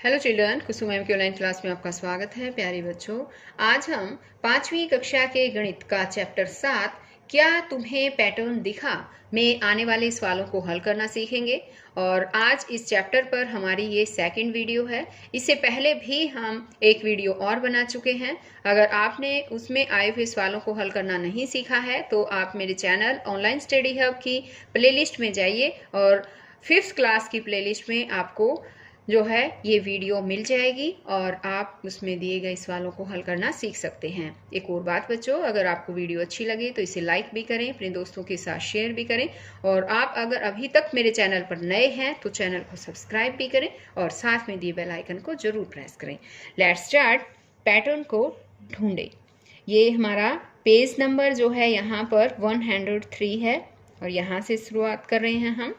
Hello children, कुसुम ma'am की online class में आपका स्वागत है। प्यारे बच्चों, आज हम 5वीं कक्षा के गणित का चैप्टर 7 क्या तुम्हें पैटर्न दिखा में आने वाले सवालों को हल करना सीखेंगे। और आज इस चैप्टर पर हमारी ये सेकंड वीडियो है। इससे पहले भी हम एक वीडियो और बना चुके हैं। अगर आपने उसमें आए हुए सवालों को हल करना नहीं सीखा है तो आप मेरे चैनल ऑनलाइन स्टडी हब की प्लेलिस्ट में जाइए और 5th क्लास की प्लेलिस्ट में आपको जो है ये वीडियो मिल जाएगी और आप उसमें दिए गए सवालों को हल करना सीख सकते हैं। एक और बात बच्चों, अगर आपको वीडियो अच्छी लगे तो इसे लाइक भी करें, अपने दोस्तों के साथ शेयर भी करें। और आप अगर अभी तक मेरे चैनल पर नए हैं तो चैनल को सब्सक्राइब भी करें और साथ में दिए बेल आइकन को जरूर प्रेस करें। Let's start. पैटर्न को ढूंढे। ये हमारा पेज नंबर जो है यहाँ पर 103 है और यहाँ से शुरुआत कर रहे हैं हम।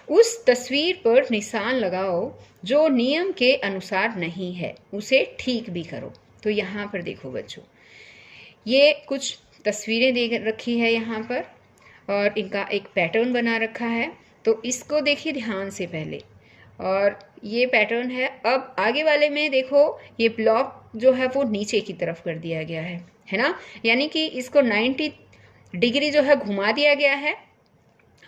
उस तस्वीर पर निशान लगाओ जो नियम के अनुसार नहीं है, उसे ठीक भी करो। तो यहाँ पर देखो बच्चों, ये कुछ तस्वीरें दे रखी है यहाँ पर और इनका एक पैटर्न बना रखा है। तो इसको देखिए ध्यान से पहले, और ये पैटर्न है। अब आगे वाले में देखो, ये ब्लॉक जो है वो नीचे की तरफ कर दिया गया है ना, यानी कि इसको 90 डिग्री जो है घुमा दिया गया है।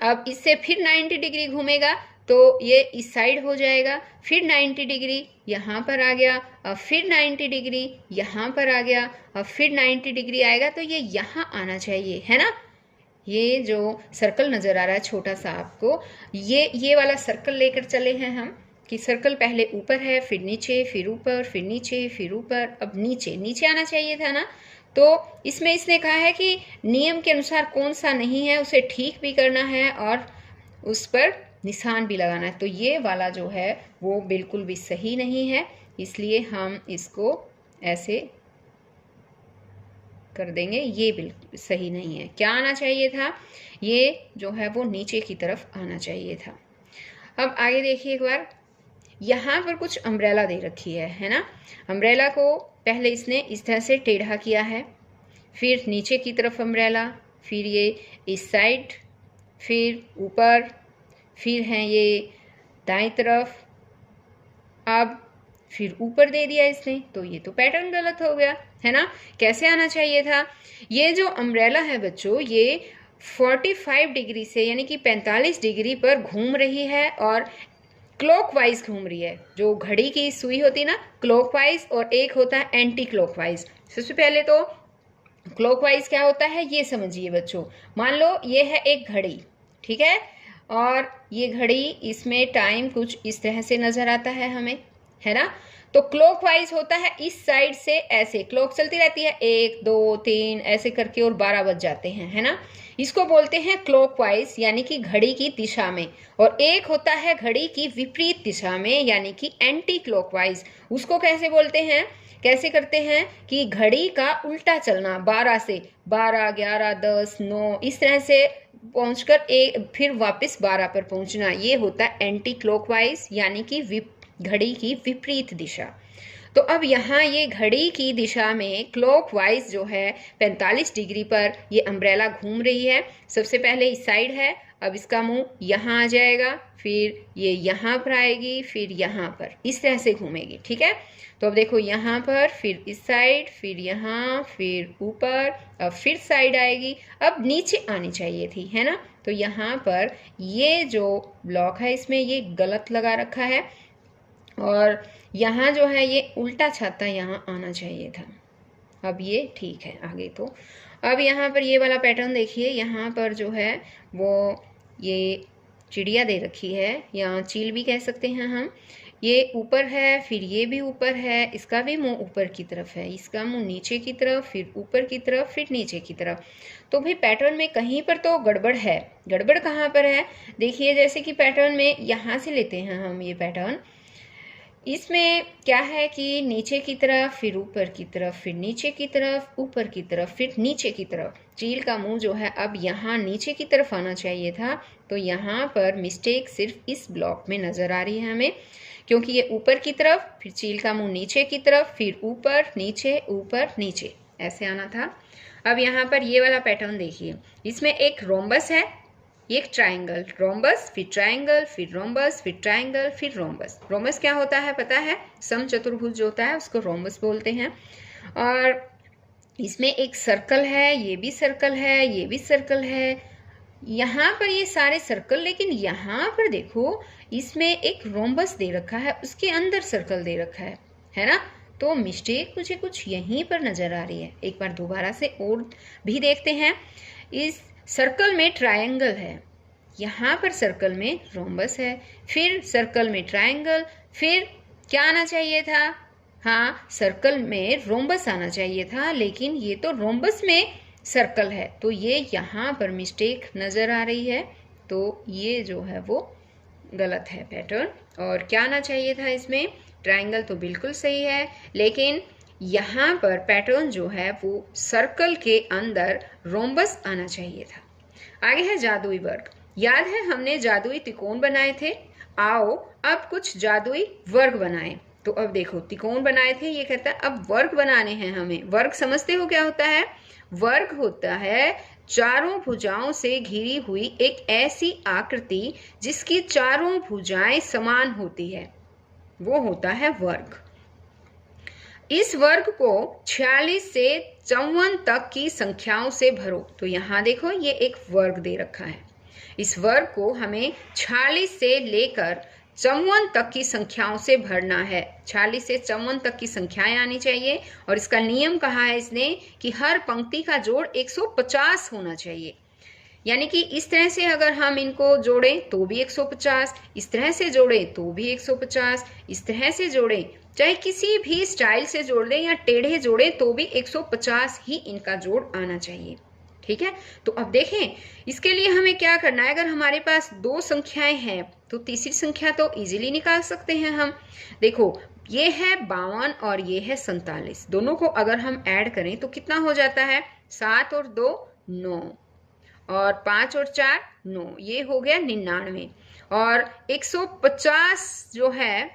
अब इससे फिर 90 डिग्री घूमेगा तो ये इस साइड हो जाएगा, फिर 90 डिग्री यहाँ पर आ गया, अब फिर 90 डिग्री यहाँ पर आ गया, अब फिर 90 डिग्री आएगा तो ये यहाँ आना चाहिए, है ना। ये जो सर्कल नज़र आ रहा है छोटा सा आपको, ये वाला सर्कल लेकर चले हैं हम कि सर्कल पहले ऊपर है, फिर नीचे, फिर ऊपर, फिर नीचे, फिर ऊपर, अब नीचे नीचे आना चाहिए था ना। तो इसमें इसने कहा है कि नियम के अनुसार कौन सा नहीं है उसे ठीक भी करना है और उस पर निशान भी लगाना है। तो ये वाला जो है वो बिल्कुल भी सही नहीं है, इसलिए हम इसको ऐसे कर देंगे। ये बिल्कुल सही नहीं है। क्या आना चाहिए था, ये जो है वो नीचे की तरफ आना चाहिए था। अब आगे देखिए एक बार, यहाँ पर कुछ अम्ब्रेला दे रखी है ना। अम्ब्रेला को पहले इसने इस तरह से टेढ़ा किया है, फिर नीचे की तरफ अम्ब्रेला, फिर ये इस साइड, फिर ऊपर, फिर हैं ये दाईं तरफ, अब फिर ऊपर दे दिया इसने। तो ये तो पैटर्न गलत हो गया, है ना। कैसे आना चाहिए था, ये जो अम्ब्रेला है बच्चों ये 45 डिग्री से यानी कि 45 डिग्री पर घूम रही है और क्लॉकवाइज घूम रही है। जो घड़ी की सुई होती है ना, क्लॉकवाइज, और एक होता है एंटी क्लॉकवाइज। सबसे पहले तो क्लॉकवाइज क्या होता है ये समझिए बच्चों। मान लो ये है एक घड़ी, ठीक है, और ये घड़ी, इसमें टाइम कुछ इस तरह से नजर आता है हमें, है ना। तो क्लॉकवाइज होता है इस साइड से, ऐसे क्लॉक चलती रहती है 1 2 3 ऐसे करके और 12 बज जाते हैं, है ना। इसको बोलते हैं क्लॉकवाइज यानी कि घड़ी की दिशा में। और एक होता है घड़ी की विपरीत दिशा में यानी कि एंटी क्लॉकवाइज। उसको कैसे बोलते हैं, कैसे करते हैं कि घड़ी का उल्टा चलना, 12 से 12 11 10 9 इस तरह से पहुंचकर फिर वापस 12 पर पहुंचना, ये होता है एंटी क्लॉकवाइज यानी कि घड़ी की विपरीत दिशा। तो अब यहाँ ये घड़ी की दिशा में क्लॉकवाइज जो है 45 डिग्री पर ये अम्ब्रेला घूम रही है। सबसे पहले इस साइड है, अब इसका मुंह यहाँ आ जाएगा, फिर ये यहाँ पर आएगी, फिर यहाँ पर, इस तरह से घूमेगी, ठीक है। तो अब देखो यहाँ पर, फिर इस साइड, फिर यहाँ, फिर ऊपर, अब फिर साइड आएगी, अब नीचे आनी चाहिए थी, है ना। तो यहाँ पर ये जो ब्लॉक है इसमें ये गलत लगा रखा है और यहाँ जो है ये उल्टा छाता यहाँ आना चाहिए था। अब ये ठीक है आगे। तो अब यहाँ पर ये वाला पैटर्न देखिए, यहाँ पर जो है वो ये चिड़िया दे रखी है, या चील भी कह सकते हैं हम। ये ऊपर है, फिर ये भी ऊपर है, इसका भी मुंह ऊपर की तरफ है, इसका मुंह नीचे की तरफ, फिर ऊपर की तरफ, फिर नीचे की तरफ। तो भाई पैटर्न में कहीं पर तो गड़बड़ है। गड़बड़ कहाँ पर है देखिए, जैसे कि पैटर्न में यहाँ से लेते हैं हम ये पैटर्न, इसमें क्या है कि नीचे की तरफ, फिर ऊपर की तरफ, फिर नीचे की तरफ, ऊपर की तरफ, फिर नीचे की तरफ। चील का मुंह जो है अब यहाँ नीचे की तरफ आना चाहिए था। तो यहाँ पर मिस्टेक सिर्फ इस ब्लॉक में नजर आ रही है हमें, क्योंकि ये ऊपर की तरफ, फिर चील का मुंह नीचे की तरफ, फिर ऊपर नीचे ऐसे आना था। अब यहाँ पर ये वाला पैटर्न देखिए, इसमें एक रोम्बस है ये एक ट्राइंगल, रोम्बस, फिर ट्राइंगल, फिर रोम्बस, फिर ट्राइंगल, फिर रोम्बस। रोम्बस क्या होता है पता है? समचतुर्भुज जो होता है उसको रोम्बस बोलते हैं। और इसमें एक सर्कल है, ये भी सर्कल है, ये भी सर्कल है, यहाँ पर ये सारे सर्कल, लेकिन यहाँ पर देखो इसमें एक रोम्बस दे रखा है, उसके अंदर सर्कल दे रखा है ना? तो मिस्टेक मुझे कुछ यहीं पर नजर आ रही है। एक बार दोबारा से और भी देखते हैं। इस सर्कल में ट्रायंगल है, यहाँ पर सर्कल में रोम्बस है, फिर सर्कल में ट्रायंगल, फिर क्या आना चाहिए था? हाँ, सर्कल में रोम्बस आना चाहिए था, लेकिन ये तो रोम्बस में सर्कल है, तो ये यहाँ पर मिस्टेक नज़र आ रही है। तो ये जो है वो गलत है पैटर्न। और क्या आना चाहिए था इसमें? ट्रायंगल तो बिल्कुल सही है, लेकिन यहाँ पर पैटर्न जो है वो सर्कल के अंदर रोम्बस आना चाहिए था। आगे है जादुई वर्ग। याद है हमने जादुई त्रिकोण बनाए थे? आओ अब कुछ जादुई वर्ग बनाएं। तो अब देखो, त्रिकोण बनाए थे, ये कहता है अब वर्ग बनाने हैं हमें। वर्ग समझते हो क्या होता है? वर्ग होता है चारों भुजाओं से घिरी हुई एक ऐसी आकृति जिसकी चारों भुजाएं समान होती है, वो होता है वर्ग। इस वर्ग को 46 से 54 तक की संख्याओं से भरो। तो यहाँ देखो ये एक वर्ग दे रखा है, इस वर्ग को हमें 46 से लेकर 54 तक की संख्याओं से भरना है। 46 से 54 तक की संख्याएं आनी चाहिए। और इसका नियम कहा है इसने कि हर पंक्ति का जोड़ 150 होना चाहिए। यानी कि इस तरह से अगर हम इनको जोड़ें तो भी 150, इस तरह से जोड़ें तो भी 150, इस तरह से जोड़ें, चाहे किसी भी स्टाइल से जोड़ दें या टेढ़े जोड़ें तो भी 150 ही इनका जोड़ आना चाहिए। ठीक है, तो अब देखें इसके लिए हमें क्या करना है। अगर हमारे पास दो संख्याएं हैं तो तीसरी संख्या तो इजीली निकाल सकते हैं हम। देखो ये है 52 और ये है 47, दोनों को अगर हम ऐड करें तो कितना हो जाता है? 7 और 2 9, और 5 और 4 9, ये हो गया 99। और 150 जो है,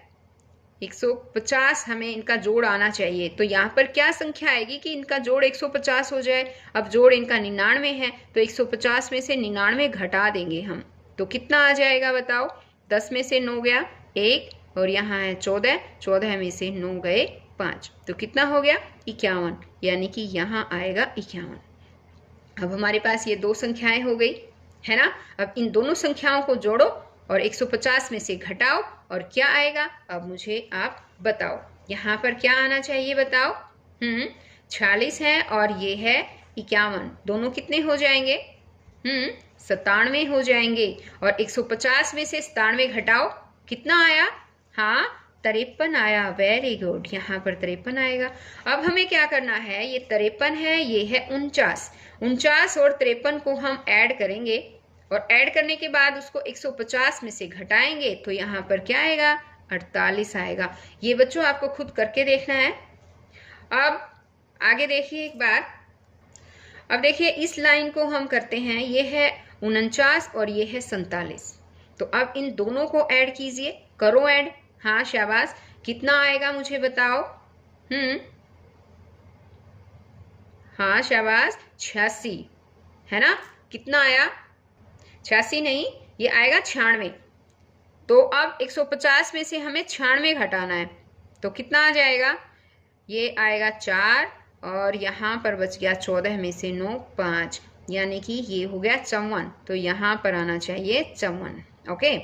150 हमें इनका जोड़ आना चाहिए। तो यहाँ पर क्या संख्या आएगी कि इनका जोड़ 150 हो जाए? अब जोड़ इनका 99 है, तो 150 में से 99 घटा देंगे हम, तो कितना आ जाएगा बताओ? 10 में से 9 गया 1, और यहाँ है 14, 14 में से 9 गए 5, तो कितना हो गया? 51, यानी कि यहाँ आएगा 51। अब हमारे पास ये दो संख्याएं हो गई है ना। अब इन दोनों संख्याओं को जोड़ो और 150 में से घटाओ, और क्या आएगा? अब मुझे आप बताओ, यहाँ पर क्या आना चाहिए बताओ? 46 है और ये है 51, दोनों कितने हो जाएंगे? 97 हो जाएंगे। और 150 में से 97 घटाओ, कितना आया? हाँ 53 आया। वेरी गुड, यहाँ पर 53 आएगा। अब हमें क्या करना है? ये 53 है, ये है 49, 49 और 53 को हम ऐड करेंगे, और ऐड करने के बाद उसको 150 में से घटाएंगे, तो यहाँ पर क्या आएगा? 48 आएगा। ये बच्चों आपको खुद करके देखना है। अब आगे देखिए एक बार। अब देखिए इस लाइन को हम करते हैं, ये है 49 और ये है 47। तो अब इन दोनों को ऐड कीजिए, करो ऐड। हाँ शाबाश, कितना आएगा मुझे बताओ? हाँ शाबाश, 86 है ना। कितना आया? 86 नहीं, ये आएगा 96। तो अब 150 में से हमें 96 घटाना है, तो कितना आ जाएगा? ये आएगा 4, और यहाँ पर बच गया 14 में से 9 5, यानी कि ये हो गया 54। तो यहाँ पर आना चाहिए 54। ओके,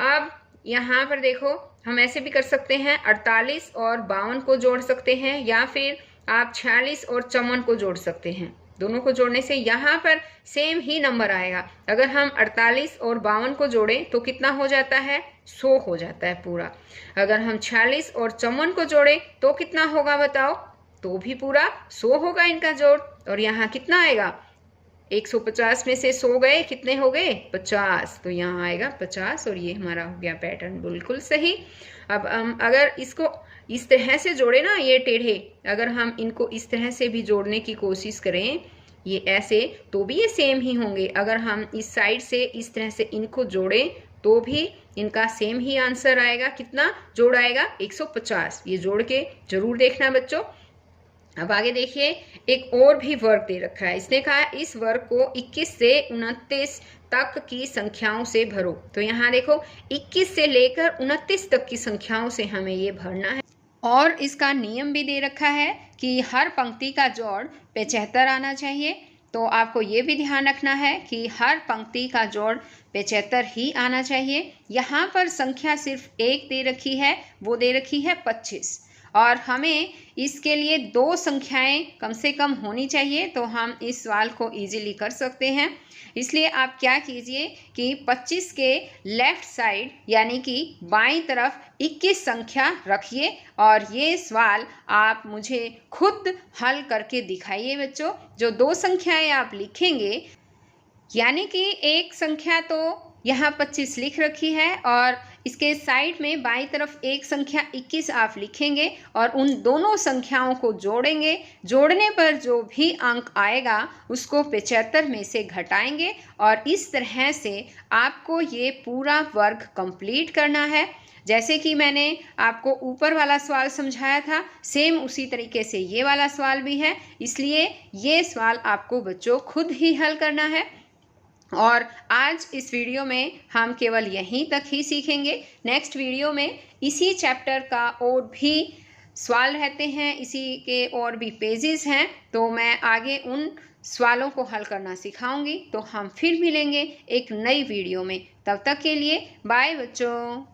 अब यहाँ पर देखो हम ऐसे भी कर सकते हैं, 48 और 52 को जोड़ सकते हैं, या फिर आप 46 और 54 को जोड़ सकते हैं। दोनों को जोड़ने से यहाँ पर सेम ही नंबर आएगा। अगर हम 48 और 52 को जोड़ें तो कितना हो जाता है? 100 हो जाता है पूरा। अगर हम 46 और 54 को जोड़ें तो कितना होगा बताओ? तो भी पूरा 100 होगा इनका जोड़। और यहाँ कितना आएगा? 150 में से 100 गए, कितने हो गए? 50, तो यहाँ आएगा 50, और ये हमारा हो गया पैटर्न बिल्कुल सही। अब हम अगर इसको इस तरह से जोड़े ना, ये टेढ़े, अगर हम इनको इस तरह से भी जोड़ने की कोशिश करें, ये ऐसे, तो भी ये सेम ही होंगे। अगर हम इस साइड से इस तरह से इनको जोड़ें तो भी इनका सेम ही आंसर आएगा। कितना जोड़ आएगा? 150। ये जोड़ के जरूर देखना बच्चों। अब आगे देखिए, एक और भी वर्ग दे रखा है। इसने कहा इस वर्ग को 21 से 29 तक की संख्याओं से भरो। तो यहाँ देखो 21 से लेकर 29 तक की संख्याओं से हमें ये भरना है। और इसका नियम भी दे रखा है कि हर पंक्ति का जोड़ 75 आना चाहिए। तो आपको ये भी ध्यान रखना है कि हर पंक्ति का जोड़ 75 ही आना चाहिए। यहाँ पर संख्या सिर्फ एक दे रखी है, वो दे रखी है 25, और हमें इसके लिए दो संख्याएं कम से कम होनी चाहिए, तो हम इस सवाल को इजीली कर सकते हैं। इसलिए आप क्या कीजिए कि 25 के लेफ्ट साइड यानी कि बाईं तरफ 21 संख्या रखिए और ये सवाल आप मुझे खुद हल करके दिखाइए बच्चों। जो दो संख्याएं आप लिखेंगे, यानी कि एक संख्या तो यहाँ 25 लिख रखी है और इसके साइड में बाईं तरफ एक संख्या 21 आप लिखेंगे और उन दोनों संख्याओं को जोड़ेंगे। जोड़ने पर जो भी अंक आएगा उसको 75 में से घटाएंगे और इस तरह से आपको ये पूरा वर्ग कंप्लीट करना है। जैसे कि मैंने आपको ऊपर वाला सवाल समझाया था, सेम उसी तरीके से ये वाला सवाल भी है। इसलिए ये सवाल आपको बच्चों खुद ही हल करना है। और आज इस वीडियो में हम केवल यहीं तक ही सीखेंगे। नेक्स्ट वीडियो में इसी चैप्टर का और भी सवाल रहते हैं, इसी के और भी पेजेस हैं, तो मैं आगे उन सवालों को हल करना सिखाऊंगी। तो हम फिर मिलेंगे एक नई वीडियो में। तब तक के लिए बाय बच्चों।